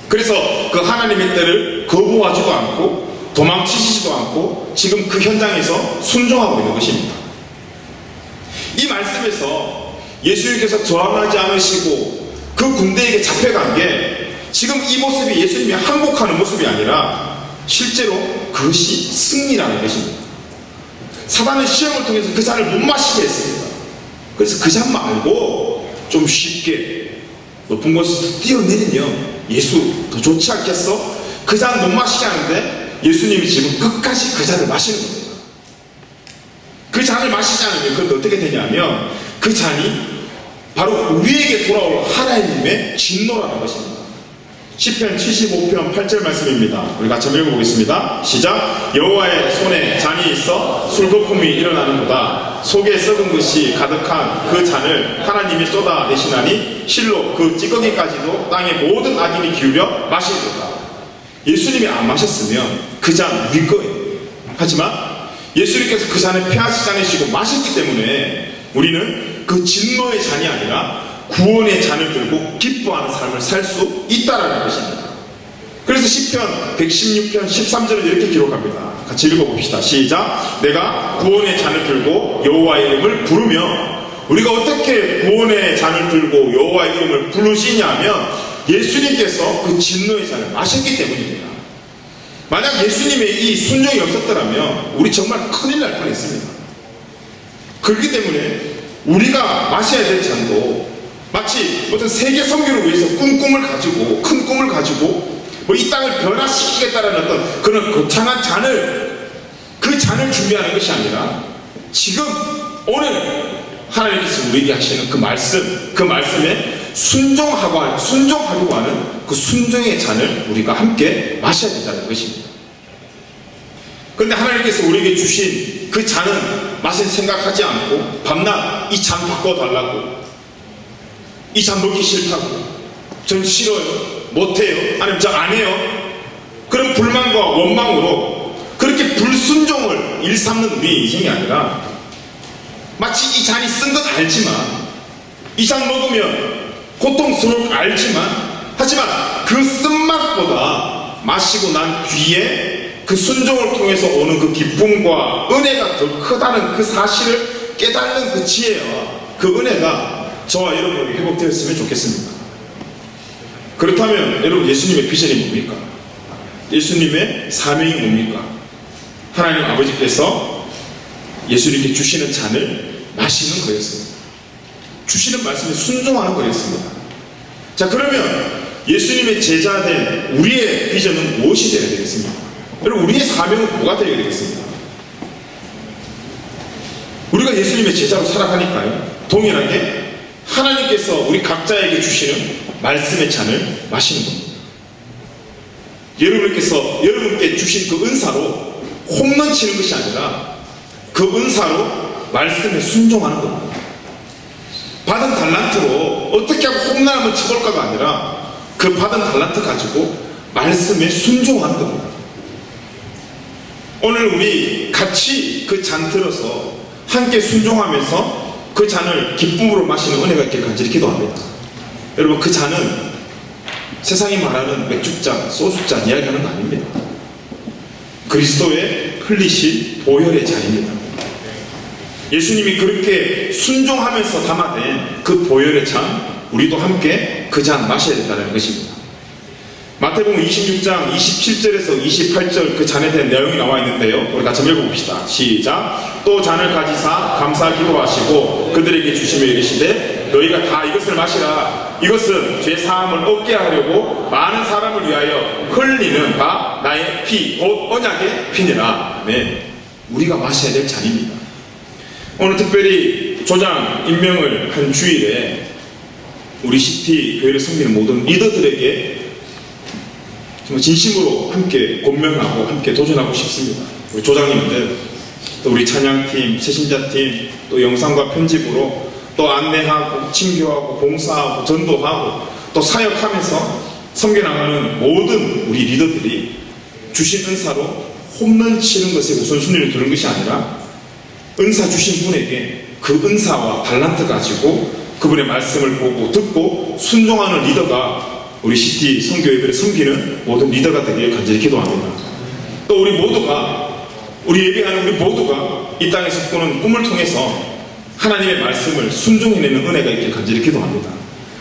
그래서 그 하나님의 뜻을 거부하지도 않고 도망치시지도 않고 지금 그 현장에서 순종하고 있는 것입니다. 이 말씀에서 예수님께서 저항하지 않으시고 그 군대에게 잡혀간 게 지금 이 모습이 예수님이 항복하는 모습이 아니라 실제로 그것이 승리라는 것입니다. 사단은 시험을 통해서 그 잔을 못 마시게 했습니다. 그래서 그 잔 말고 좀 쉽게 높은 곳에서 뛰어내리면 예수 더 좋지 않겠어? 그 잔 못 마시게 하는데 예수님이 지금 끝까지 그 잔을 마시는 겁니다. 그 잔을 마시지 않으면 그건 어떻게 되냐면 그 잔이 바로 우리에게 돌아올 하나님의 진노라는 것입니다. 시편 75편 8절 말씀입니다. 우리 같이 한번 읽어보겠습니다. 시작. 여호와의 손에 잔이 있어 술거품이 일어나는도다. 속에 썩은 것이 가득한 그 잔을 하나님이 쏟아내시나니 실로 그 찌꺼기까지도 땅의 모든 악인이 기울여 마시리로다. 예수님이 안 마셨으면 그 잔 우리 거예요. 하지만 예수님께서 그 잔을 피하시지 않으시고 마셨기 때문에 우리는 그 진노의 잔이 아니라 구원의 잔을 들고 기뻐하는 삶을 살 수 있다라는 것입니다. 그래서 시편 116편 13절은 이렇게 기록합니다. 같이 읽어봅시다. 시작. 내가 구원의 잔을 들고 여호와의 이름을 부르며, 우리가 어떻게 구원의 잔을 들고 여호와의 이름을 부르시냐면 예수님께서 그 진노의 잔을 마셨기 때문입니다. 만약 예수님의 이 순종이 없었더라면 우리 정말 큰일 날 뻔했습니다. 그렇기 때문에 우리가 마셔야 될 잔도 마치 어떤 세계 선교를 위해서 큰 꿈을 가지고 뭐 이 땅을 변화시키겠다라는 어떤 그런 거창한 잔을, 그 잔을 준비하는 것이 아니라 지금 오늘 하나님께서 우리에게 하시는 그 말씀에 순종하려고 하는 그 순종의 잔을 우리가 함께 마셔야 된다는 것입니다. 그런데 하나님께서 우리에게 주신 그 잔은 마실 생각하지 않고 밤낮 이 잔 바꿔달라고, 이 잔 먹기 싫다고, 전 싫어요, 못해요, 아니면 저 안 해요, 그런 불만과 원망으로 그렇게 불순종을 일삼는 우리의 인생이 아니라 마치 이 잔이 쓴 건 알지만, 이 잔 먹으면 고통스러울 걸 알지만, 하지만 그 쓴맛보다 마시고 난 뒤에 그 순종을 통해서 오는 그 기쁨과 은혜가 더 크다는 그 사실을 깨닫는 그 지혜와 그 은혜가 저와 여러분에게 회복되었으면 좋겠습니다. 그렇다면 여러분, 예수님의 비전이 뭡니까? 예수님의 사명이 뭡니까? 하나님 아버지께서 예수님께 주시는 잔을 마시는 거였습니다. 주시는 말씀에 순종하는 거였습니다. 자, 그러면 예수님의 제자된 우리의 비전은 무엇이 되어야 되겠습니까? 여러분, 우리의 사명은 뭐가 되어야 되겠습니까? 우리가 예수님의 제자로 살아가니까요, 동일하게 하나님께서 우리 각자에게 주시는 말씀의 잔을 마시는 겁니다. 여러분께 주신 그 은사로 홈런 치는 것이 아니라 그 은사로 말씀에 순종하는 겁니다. 받은 달란트로 어떻게 하고 홈런 한번 쳐볼까가 아니라 그 받은 달란트 가지고 말씀에 순종하는 겁니다. 오늘 우리 같이 그 잔 들어서 함께 순종하면서 그 잔을 기쁨으로 마시는 은혜가 있길 간절히 기도합니다. 여러분, 그 잔은 세상이 말하는 맥주잔, 소주잔 이야기하는 거 아닙니다. 그리스도의 흘리신 보혈의 잔입니다. 예수님이 그렇게 순종하면서 담아낸 그 보혈의 잔, 우리도 함께 그 잔 마셔야 된다는 것입니다. 마태복음 26장 27절에서 28절 그 잔에 대한 내용이 나와 있는데요, 우리 같이 읽어봅시다. 시작. 또 잔을 가지사 감사 기도하시고 그들에게 주시며 이르시되 너희가 다 이것을 마시라. 이것은 죄 사함을 얻게 하려고 많은 사람을 위하여 흘리는 바 나의 피, 곧 언약의 피니라. 네, 우리가 마셔야 될 잔입니다. 오늘 특별히 조장 임명을 한 주일에 우리 시티 교회를 섬기는 모든 리더들에게 정말 진심으로 함께 권면하고 함께 도전하고 싶습니다. 우리 조장님들, 또 우리 찬양팀, 새신자팀, 또 영상과 편집으로 또 안내하고 친교하고 봉사하고 전도하고 또 사역하면서 섬겨나가는 모든 우리 리더들이 주신 은사로 홈런 치는 것에 우선순위를 두는 것이 아니라 은사 주신 분에게 그 은사와 달란트 가지고 그분의 말씀을 보고 듣고 순종하는 리더가 우리 시티 선교회를 섬기는 모든 리더가 되기를 간절히 기도합니다. 또 우리 예배하는 우리 모두가 이 땅에서 꾸는 꿈을 통해서 하나님의 말씀을 순종해내는 은혜가 있길 간절히 기도합니다.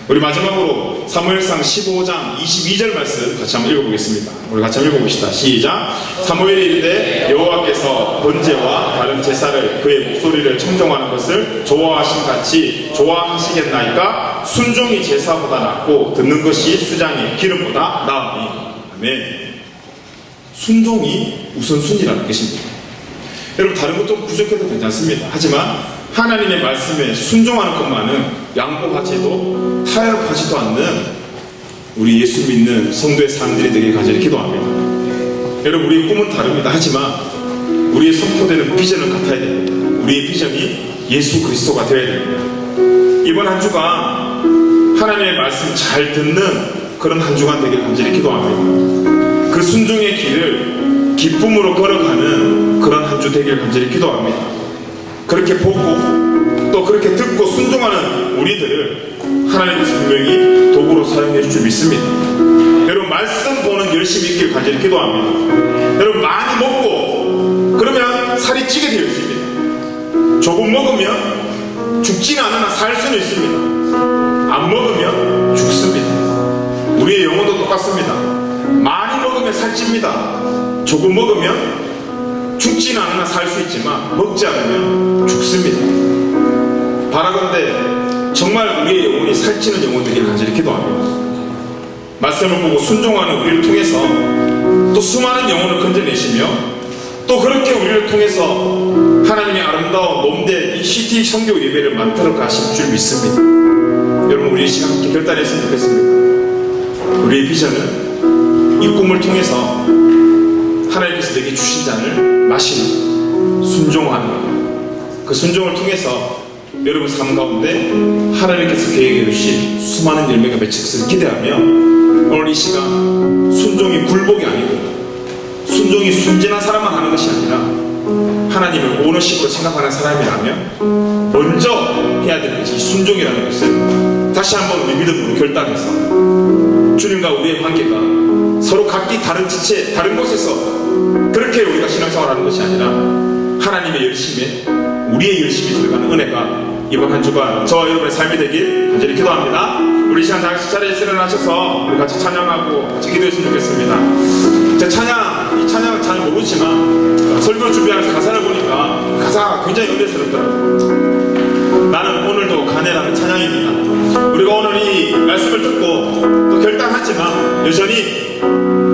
우리 마지막으로 사무엘상 15장 22절 말씀 같이 한번 읽어보겠습니다. 우리 같이 한번 읽어봅시다. 시작. 사무엘이 이르되 여호와께서 번제와 다른 제사를 그의 목소리를 청정하는 것을 좋아하신 같이 좋아하시겠나이까? 순종이 제사보다 낫고 듣는 것이 수장의 기름보다 나으니. 아멘. 순종이 우선순위라는 것입니다. 여러분, 다른 것 좀 부족해도 괜찮습니다. 하지만 하나님의 말씀에 순종하는 것만은 양보하지도 타협하지도 않는 우리 예수 믿는 성도의 사람들이 되길 간절히 기도합니다. 여러분, 우리의 꿈은 다릅니다. 하지만 우리의 선포되는 비전은 같아야 됩니다. 우리의 비전이 예수 그리스도가 되어야 됩니다. 이번 한 주간 하나님의 말씀 잘 듣는 그런 한 주간 되길 간절히 기도합니다. 그 순종의 길을 기쁨으로 걸어가는 그런 한 주 되길 간절히 기도합니다. 그렇게 보고 또 그렇게 듣고 순종하는 우리들을 하나님께서 분명히 도구로 사용해 줄 줄 믿습니다. 여러분 말씀 보는 열심히 있길 간절히 기도합니다. 여러분 많이 먹고 그러면 살이 찌게 되어 있습니다. 조금 먹으면 죽지는 않으나 살 수는 있습니다. 안 먹으면 죽습니다. 우리의 영혼도 똑같습니다. 많이 먹으면 살찝니다. 조금 먹으면 죽지는 않으나 살 수 있지만 먹지 않으면 죽습니다. 바라건대 정말 우리의 영혼이 살찌는 영혼들이 간절히 기도합니다. 말씀을 보고 순종하는 우리를 통해서 또 수많은 영혼을 건져내시며 또 그렇게 우리를 통해서 하나님의 아름다운 몸된 이 CT 성교 예배를 만들어 가실 줄 믿습니다. 여러분 우리 이 시간 함께 결단했으면 좋겠습니다. 우리의 비전은 이 꿈을 통해서 하나님께서 내게 주신 잔을 마시는 순종하는 그 순종을 통해서 여러분 삶 가운데 하나님께서 계획해 주신 수많은 열매가 맺힐 것을 기대하며 오늘 이 시간 순종이 굴복이 아니고 순종이 순진한 사람만 하는 것이 아니라 하나님을 오너십으로 생각하는 사람이라면 먼저 해야 되는 것이 순종이라는 것을 다시 한번 우리 믿음으로 결단해서 주님과 우리의 관계가 서로 각기 다른 지체 다른 곳에서 그렇게 우리가 신앙생활하는 것이 아니라 하나님의 열심에 우리의 열심이 들어가는 은혜가 이번 한 주간 저와 여러분의 삶이 되길 간절히 기도합니다. 우리 시간 다 같이 자리에서 일어나셔서 우리 같이 찬양하고 같이 기도했으면 좋겠습니다. 제 이 찬양은 잘 모르지만 설교 준비하면서 가사를 보니까 가사가 굉장히 은혜스럽더라고요. 나는 오늘도 가네라는 찬양입니다. 우리가 오늘 이 말씀을 듣고 또 결단하지만 여전히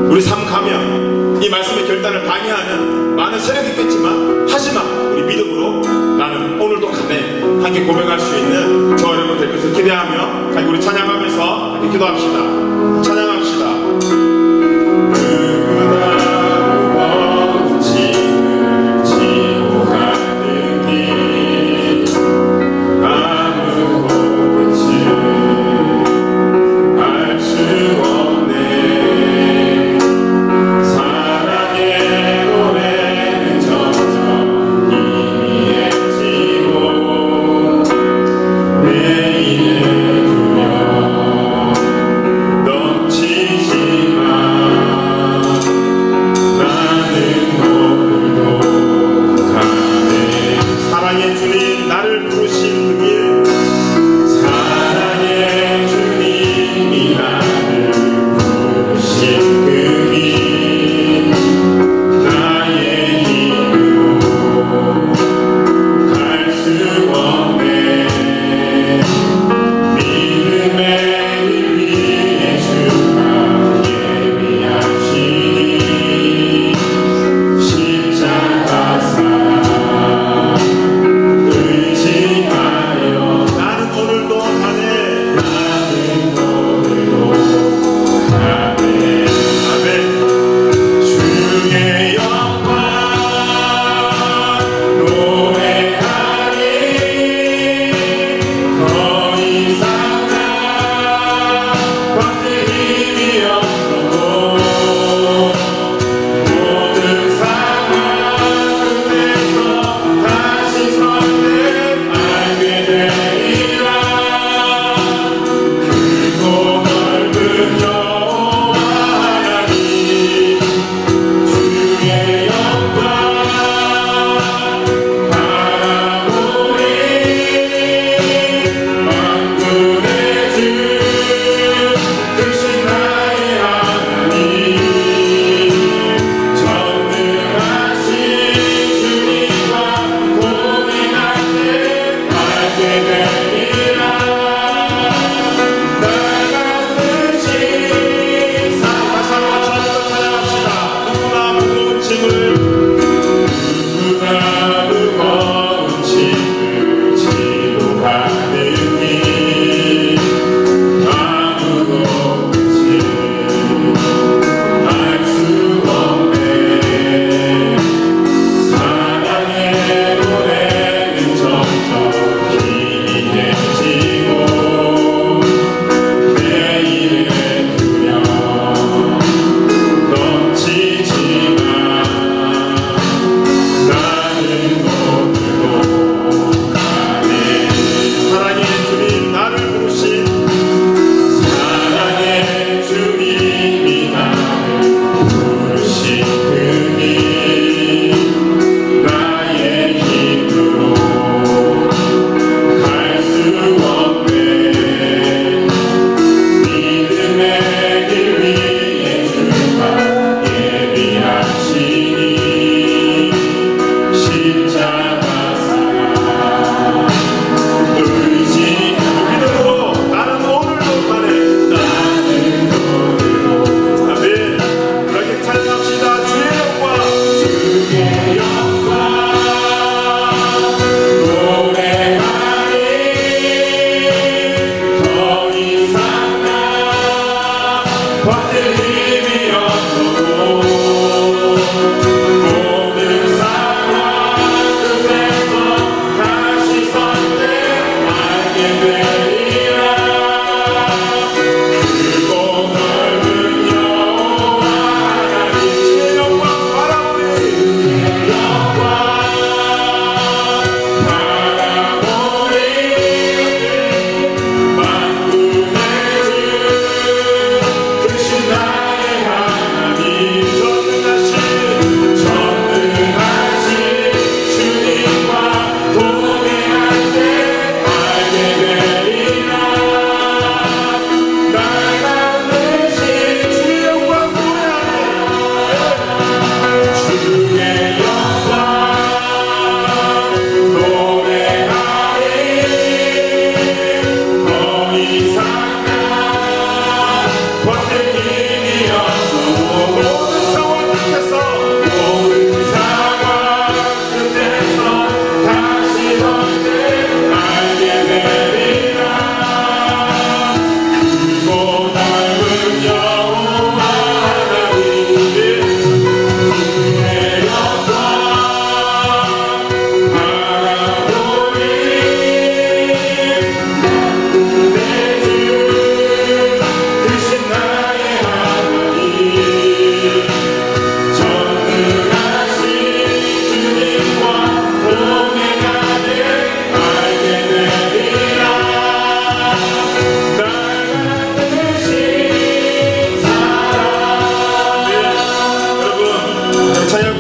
우리 삶 가면 이 말씀의 결단을 방해하는 많은 세력이 있겠지만 하지만 우리 믿음으로 나는 오늘도 가네 함께 고백할 수 있는 저와 여러분 될 것을 기대하며 우리 찬양하면서 함께 기도합시다. 찬양합시다. 넘치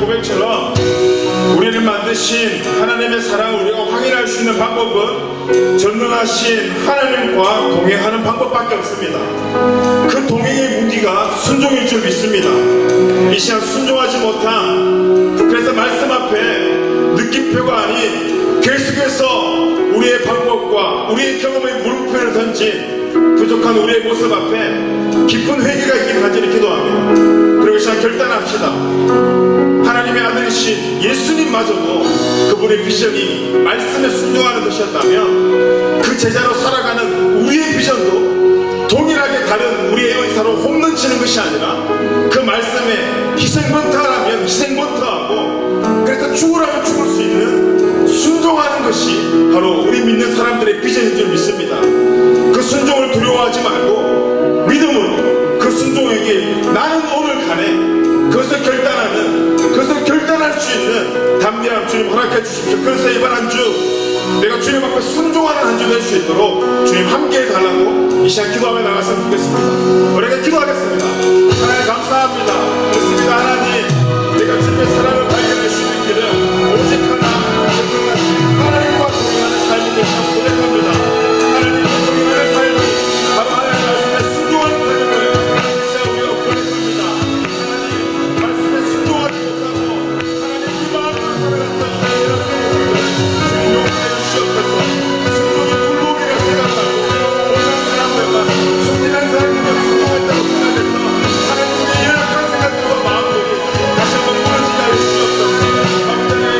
고백처럼 우리를 만드신 하나님의 사랑을 우리가 확인할 수 있는 방법은 전능하신 하나님과 동행하는 방법밖에 없습니다. 그 동행의 무기가 순종일 줄 믿습니다. 이 시간 순종하지 못한, 그래서 말씀 앞에 느낌표가 아닌 계속해서 우리의 방법과 우리의 경험의 물음표를 던진 부족한 우리의 모습 앞에 깊은 회개가 있기를 간절히 기도합니다. 그리고 이 시간 결단합시다. 하나님의 아들이신 예수님마저도 그분의 비전이 말씀에 순종하는 것이었다면 그 제자로 살아가는 우리의 비전도 동일하게 다른 우리의 의사로 홈런 치는 것이 아니라 그 말씀에 희생번터하라면 희생번터하고, 그래서 죽으라면 죽을 수 있는 순종하는 것이 바로 우리 믿는 사람들의 비전인 줄 믿습니다. 그 순종을 두려워하지 말고 믿음으로 그 순종의 길, 나는 오늘 가네, 그것을 결단하는, 그것을 결단할 수 있는 담대함 주님 허락해 주십시오. 그래서 이번 한 주 내가 주님 앞에 순종하는 한 주 될 수 있도록 주님 함께 해달라고 이 시간 기도하며 나갔으면 좋겠습니다. 우리가 기도하겠습니다. 하나님 감사합니다. 그렇습니다. 하나님, 내가 주님의 사랑을 발견할 수 있는 길은 오직 하나님과 동행하는 삶인 것을 고백합니다. 하나님과 동행하는 삶이 바로 하나님 말씀에 순종하는 삶임을 이제 우리가 고백합니다. 하나님 말씀에 순종하지 못하고 하나님 그 마음으로 살아갔던 주님 용서해 주시옵소서. 순종이 불복이라 생각하고 모든 사람들과 순진한 사람들과 순종했다고 생각해서 하나님의 연약한 생각들과 마음들이 다시 한번 무너지게 하여 주시옵소서. 감사합니다.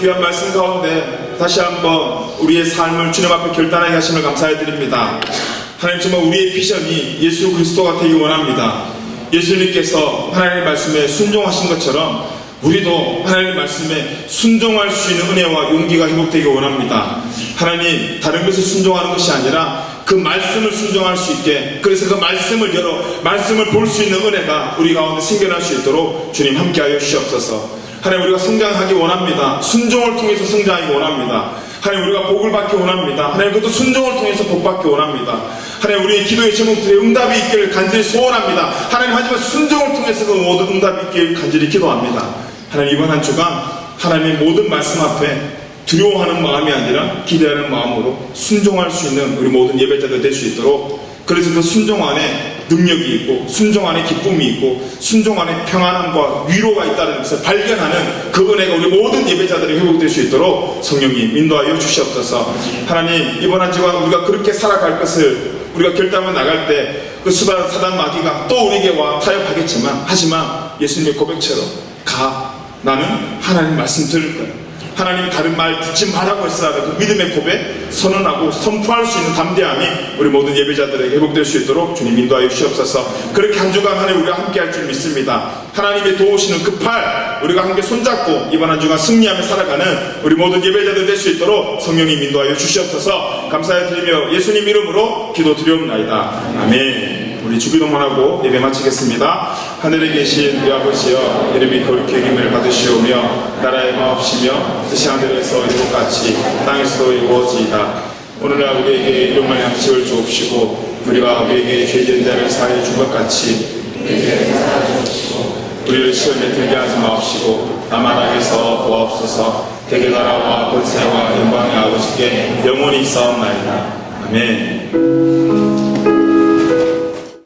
귀한 말씀 가운데 다시 한번 우리의 삶을 주님 앞에 결단하게 하심을 감사해 드립니다. 하나님, 정말 우리의 비전이 예수 그리스도가 되기 원합니다. 예수님께서 하나님의 말씀에 순종하신 것처럼 우리도 하나님의 말씀에 순종할 수 있는 은혜와 용기가 회복되기 원합니다. 하나님, 다른 것을 순종하는 것이 아니라 그 말씀을 순종할 수 있게, 그래서 그 말씀을 열어 말씀을 볼 수 있는 은혜가 우리 가운데 생겨날 수 있도록 주님 함께하여 주시옵소서. 하나님, 우리가 성장하기 원합니다. 순종을 통해서 성장하기 원합니다. 하나님, 우리가 복을 받기 원합니다. 하나님, 그것도 순종을 통해서 복 받기 원합니다. 하나님, 우리의 기도의 제목들에 응답이 있기를 간절히 소원합니다. 하나님, 하지만 순종을 통해서 그 모든 응답이 있기를 간절히 기도합니다. 하나님, 이번 한 주간 하나님의 모든 말씀 앞에 두려워하는 마음이 아니라 기대하는 마음으로 순종할 수 있는 우리 모든 예배자들 될 수 있도록, 그래서 그 순종 안에 능력이 있고 순종 안에 기쁨이 있고 순종 안에 평안함과 위로가 있다는 것을 발견하는 그 은혜가 우리 모든 예배자들이 회복될 수 있도록 성령님 인도하여 주시옵소서. 하나님, 이번 한 주간 우리가 그렇게 살아갈 것을 우리가 결단을 나갈 때 그 사단 마귀가 또 우리에게 와 타협하겠지만, 하지만 예수님의 고백처럼 나는 하나님 말씀 들을 거야. 하나님이 다른 말 듣지 말라고 했으라도 그 믿음의 고백 선언하고 선포할 수 있는 담대함이 우리 모든 예배자들에게 회복될 수 있도록 주님 인도하여 주시옵소서. 그렇게 한 주간 하나님 우리가 함께 할 줄 믿습니다. 하나님의 도우시는 그 팔 우리가 함께 손잡고 이번 한 주간 승리하며 살아가는 우리 모든 예배자들 될 수 있도록 성령님 인도하여 주시옵소서. 감사해 드리며 예수님 이름으로 기도드리옵나이다. 아멘. 우리 주기도만 하고 예배 마치겠습니다. 하늘에 계신 우리 아버지여, 이름이 거룩히 여김을 받으시오며 나라의 마옵시며 뜻이 하늘에서 이루것 같이 땅에서도 이루어지이다. 오늘날 우리에게 일용할 양식을 주옵시고 우리가 우리에게 죄진 자를 사하여 준 것 같이 우리를 시험에 들게 하지 마옵시고 다만 악에서 구하옵소서. 대개 나라와 권세와 영광의 아버지께 영원히 있사옵나이다. 아멘.